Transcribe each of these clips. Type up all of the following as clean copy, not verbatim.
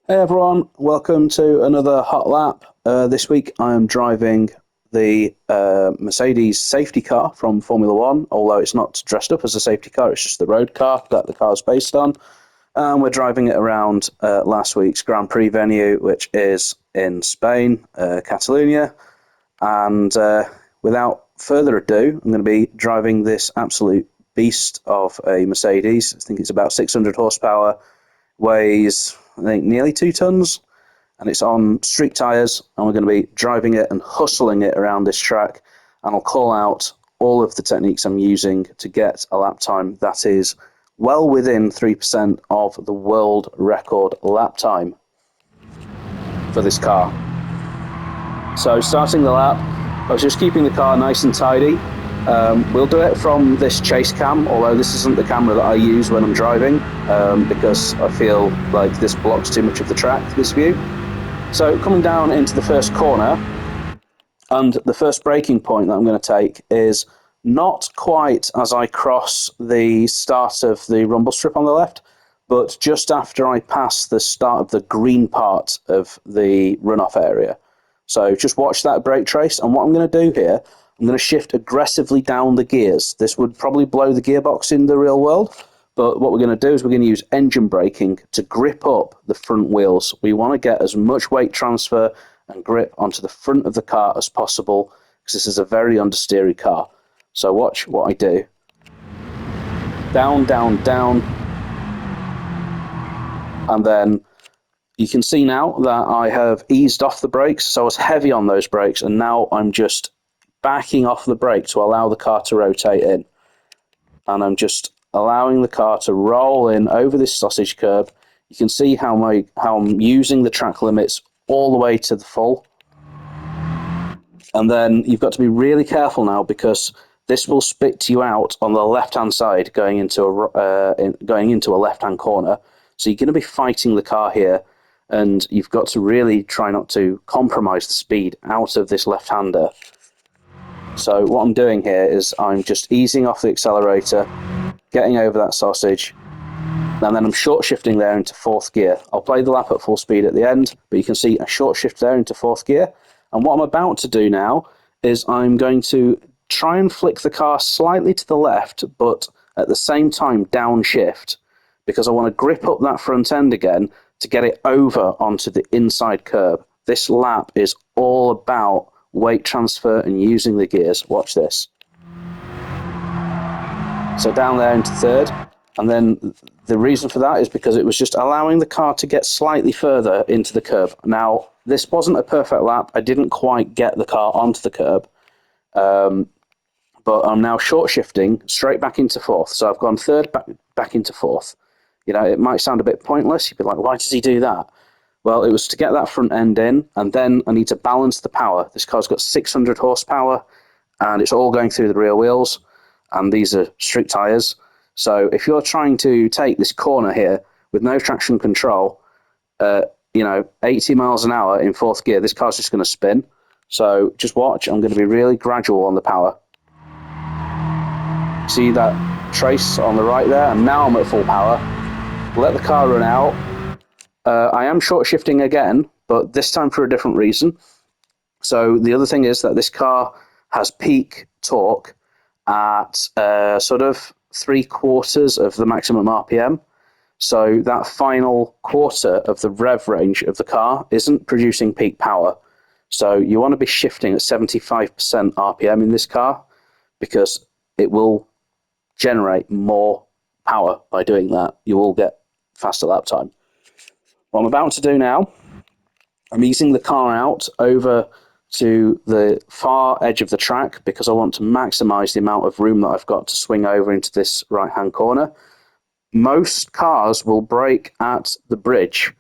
Hey everyone, welcome to another hot lap. This week I am driving the Mercedes safety car from Formula One, although it's not dressed up as a safety car, it's just the road car that the car is based on. And we're driving it around last week's Grand Prix venue, which is in Spain, Catalunya. And without further ado, I'm going to be driving this absolute beast of a Mercedes. I think it's about 600 horsepower, weighs, I think, nearly 2 tons, and it's on street tyres, and we're going to be driving it and hustling it around this track, and I'll call out all of the techniques I'm using to get a lap time that is well within 3% of the world record lap time for this car. So starting the lap, I was just keeping the car nice and tidy. We'll do it from this chase cam, although this isn't the camera that I use when I'm driving, because I feel like this blocks too much of the track, this view. So coming down into the first corner, and the first braking point that I'm going to take is not quite as I cross the start of the rumble strip on the left, but just after I pass the start of the green part of the runoff area. So just watch that brake trace, and what I'm going to do here, I'm going to shift aggressively down the gears. This would probably blow the gearbox in the real world, but what we're going to do is we're going to use engine braking to grip up the front wheels. We want to get as much weight transfer and grip onto the front of the car as possible, because this is a very understeery car. So watch what I do. Down, down, down, and then you can see now that I have eased off the brakes, so I was heavy on those brakes, and now I'm just backing off the brake to allow the car to rotate in. And I'm just allowing the car to roll in over this sausage curb. You can see how I'm using the track limits all the way to the full. And then you've got to be really careful now, because this will spit you out on the left-hand side going into a left-hand corner. So you're going to be fighting the car here, and you've got to really try not to compromise the speed out of this left-hander. So what I'm doing here is I'm just easing off the accelerator, getting over that sausage, and then I'm short shifting there into fourth gear. I'll play the lap at full speed at the end, but you can see a short shift there into fourth gear. And what I'm about to do now is I'm going to try and flick the car slightly to the left, but at the same time downshift, because I want to grip up that front end again to get it over onto the inside curb. This lap is all about weight transfer and using the gears. Watch this. So down there into third, and then the reason for that is because it was just allowing the car to get slightly further into the curb. Now, this wasn't a perfect lap. I didn't quite get the car onto the curb, but I'm now short shifting straight back into fourth. So I've gone third back into fourth. You know, it might sound a bit pointless. You'd be like, why does he do that? Well, it was to get that front end in, and then I need to balance the power. This car's got 600 horsepower, and it's all going through the rear wheels, and these are street tyres. So if you're trying to take this corner here with no traction control, 80 miles an hour in fourth gear, this car's just going to spin. So just watch. I'm going to be really gradual on the power. See that trace on the right there? And now I'm at full power. Let the car run out. I am short shifting again, but this time for a different reason. So the other thing is that this car has peak torque at sort of 3/4 of the maximum RPM. So that final quarter of the rev range of the car isn't producing peak power. So you want to be shifting at 75% RPM in this car, because it will generate more power by doing that. You will get faster lap time. What I'm about to do now, I'm easing the car out over to the far edge of the track, because I want to maximize the amount of room that I've got to swing over into this right-hand corner. Most cars will brake at the bridge,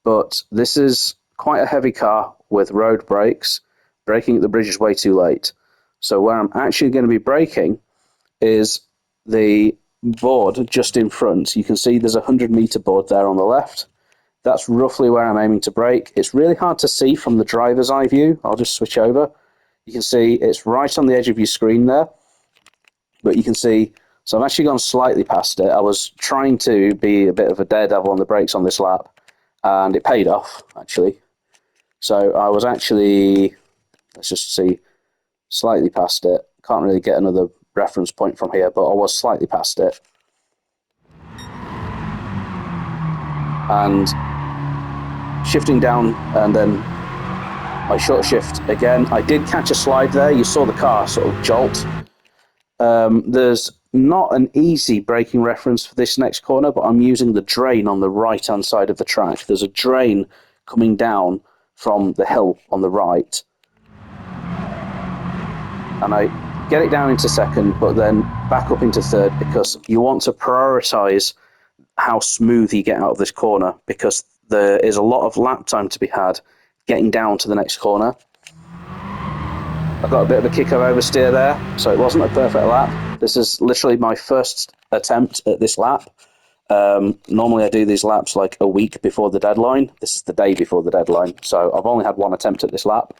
but this is quite a heavy car with road brakes. Braking at the bridge is way too late. So where I'm actually going to be braking is the board just in front. You can see there's a 100-meter board there on the left. That's roughly where I'm aiming to brake. It's really hard to see from the driver's eye view. I'll just switch over. You can see it's right on the edge of your screen there. But you can see, so I've actually gone slightly past it. I was trying to be a bit of a daredevil on the brakes on this lap, and it paid off, actually. So I was actually, let's just see, slightly past it. Can't really get another reference point from here, but I was slightly past it. And shifting down, and then I short shift again. I did catch a slide there. You saw the car sort of jolt. There's not an easy braking reference for this next corner, but I'm using the drain on the right-hand side of the track. There's a drain coming down from the hill on the right. And I get it down into second, but then back up into third, because you want to prioritise how smooth you get out of this corner, because there is a lot of lap time to be had getting down to the next corner. I got a bit of a kick of oversteer there, so it wasn't a perfect lap. This is literally my first attempt at this lap. Normally I do these laps like a week before the deadline. This is the day before the deadline, so I've only had one attempt at this lap.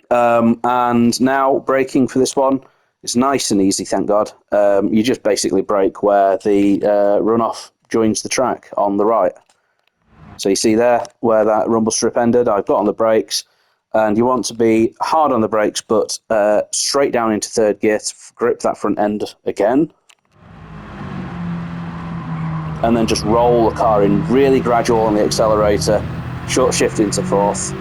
And now braking for this one is nice and easy, thank God. You just basically brake where the runoff joins the track on the right. So you see there where that rumble strip ended, I've got on the brakes, and you want to be hard on the brakes, but straight down into third gear to grip that front end again. And then just roll the car in really gradual on the accelerator, short shift into fourth,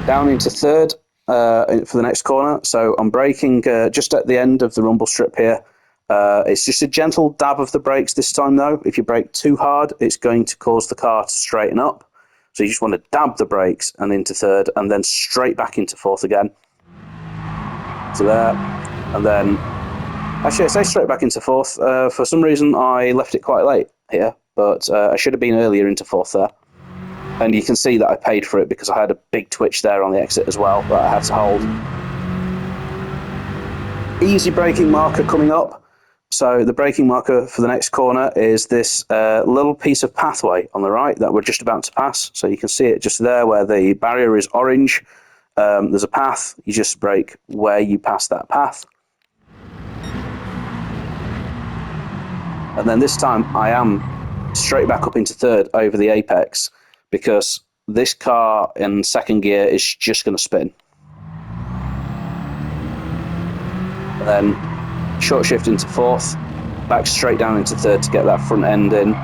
down into third for the next corner. So I'm braking just at the end of the rumble strip here. It's just a gentle dab of the brakes this time though. If you brake too hard, it's going to cause the car to straighten up. So you just want to dab the brakes and into third, and then straight back into fourth again. So there, and then, actually I say straight back into fourth. For some reason I left it quite late here, but I should have been earlier into fourth there. And you can see that I paid for it because I had a big twitch there on the exit as well that I had to hold. Easy braking marker coming up. So the braking marker for the next corner is this little piece of pathway on the right that we're just about to pass. So you can see it just there where the barrier is orange. There's a path. You just brake where you pass that path. And then this time I am straight back up into third over the apex, because this car in second gear is just going to spin. And then short shift into fourth, back straight down into third to get that front end in.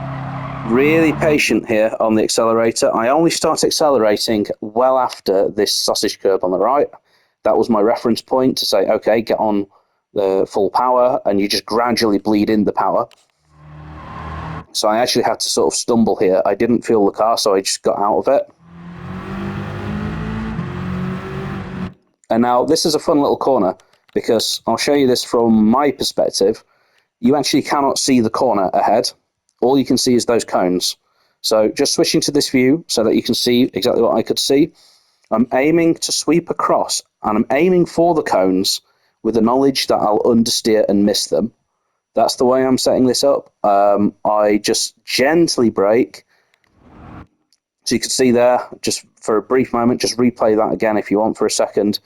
Really patient here on the accelerator. I only start accelerating well after this sausage curb on the right. That was my reference point to say, okay, get on the full power, and you just gradually bleed in the power. So I actually had to sort of stumble here. I didn't feel the car, so I just got out of it. And now this is a fun little corner, because I'll show you this from my perspective. You actually cannot see the corner ahead. All you can see is those cones. So just switching to this view so that you can see exactly what I could see. I'm aiming to sweep across, and I'm aiming for the cones with the knowledge that I'll understeer and miss them. That's the way I'm setting this up. I just gently brake. So you can see there, just for a brief moment, just replay that again if you want for a second.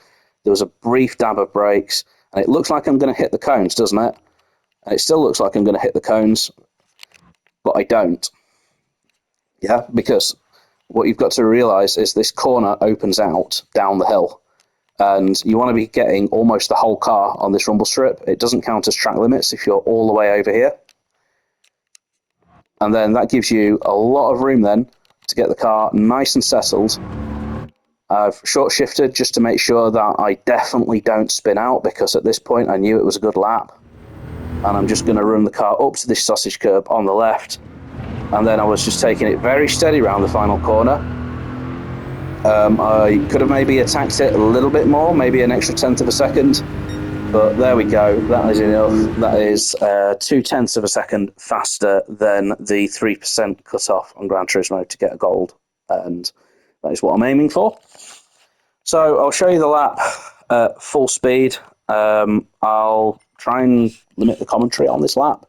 There was a brief dab of brakes, and it looks like I'm going to hit the cones, doesn't it? And it still looks like I'm going to hit the cones, but I don't. Yeah, because what you've got to realise is this corner opens out down the hill, and you want to be getting almost the whole car on this rumble strip. It doesn't count as track limits if you're all the way over here. And then that gives you a lot of room then to get the car nice and settled. I've short shifted just to make sure that I definitely don't spin out, because at this point I knew it was a good lap. And I'm just going to run the car up to this sausage curb on the left. And then I was just taking it very steady around the final corner. I could have maybe attacked it a little bit more, maybe an extra tenth of a second. But there we go, that is enough. That is 0.2 of a second faster than the 3% cutoff on Gran Turismo to get a gold. And that is what I'm aiming for. So I'll show you the lap at full speed. I'll try and limit the commentary on this lap.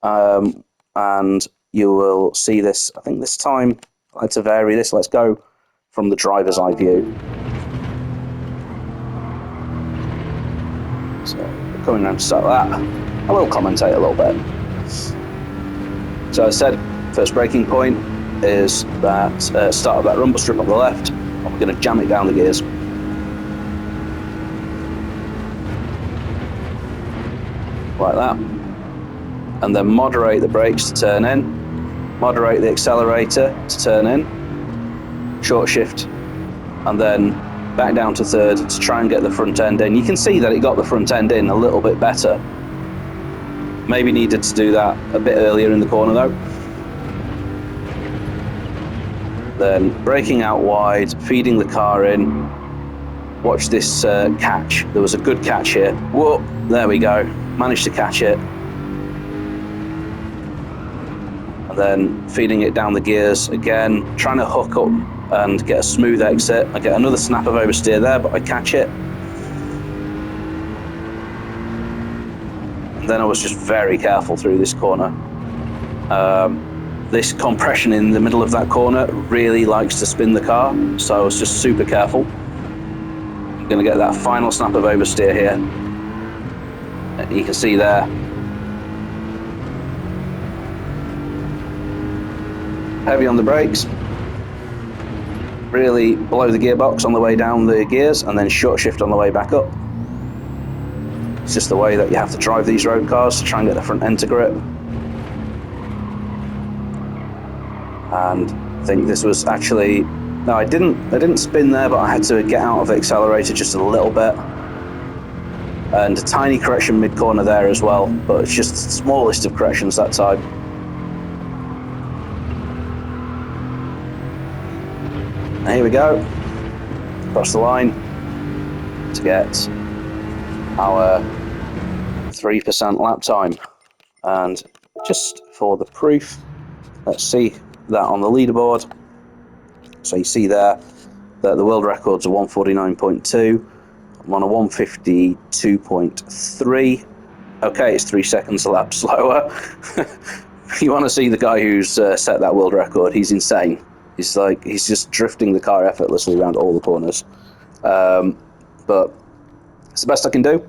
And you will see this, I think this time, I like to vary this. Let's go from the driver's eye view. So coming around to start that, I will commentate a little bit. So I said, first braking point, is that start of that rumble strip on the left, and we're going to jam it down the gears. Like that. And then moderate the brakes to turn in, moderate the accelerator to turn in, short shift, and then back down to third to try and get the front end in. You can see that it got the front end in a little bit better. Maybe needed to do that a bit earlier in the corner though. Then braking out wide, feeding the car in. Watch this catch. There was a good catch here. Whoa, there we go. Managed to catch it. And then feeding it down the gears again, trying to hook up and get a smooth exit. I get another snap of oversteer there, but I catch it. And then I was just very careful through this corner. This compression in the middle of that corner really likes to spin the car, so I was just super careful. I'm going to get that final snap of oversteer here. You can see there. Heavy on the brakes. Really blow the gearbox on the way down the gears and then short shift on the way back up. It's just the way that you have to drive these road cars to try and get the front end to grip. And I think this was actually, no, I didn't spin there, but I had to get out of the accelerator just a little bit. And a tiny correction mid-corner there as well, but it's just the smallest of corrections that time. And here we go, across the line to get our 3% lap time. And just for the proof, let's see that on the leaderboard. So you see there that the world records are 149.2. I'm on a 152.3. Okay, it's 3 seconds a lap slower. You want to see the guy who's set that world record? He's insane. He's just drifting the car effortlessly around all the corners. But it's the best I can do.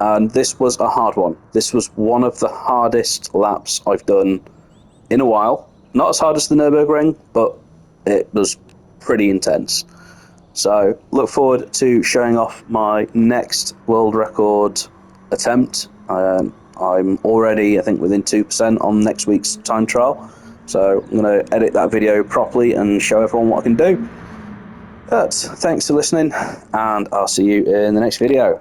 And this was a hard one. This was one of the hardest laps I've done in a while. Not as hard as the Nürburgring, but it was pretty intense. So look forward to showing off my next world record attempt. I'm already, I think, within 2% on next week's time trial. So I'm going to edit that video properly and show everyone what I can do. But thanks for listening, and I'll see you in the next video.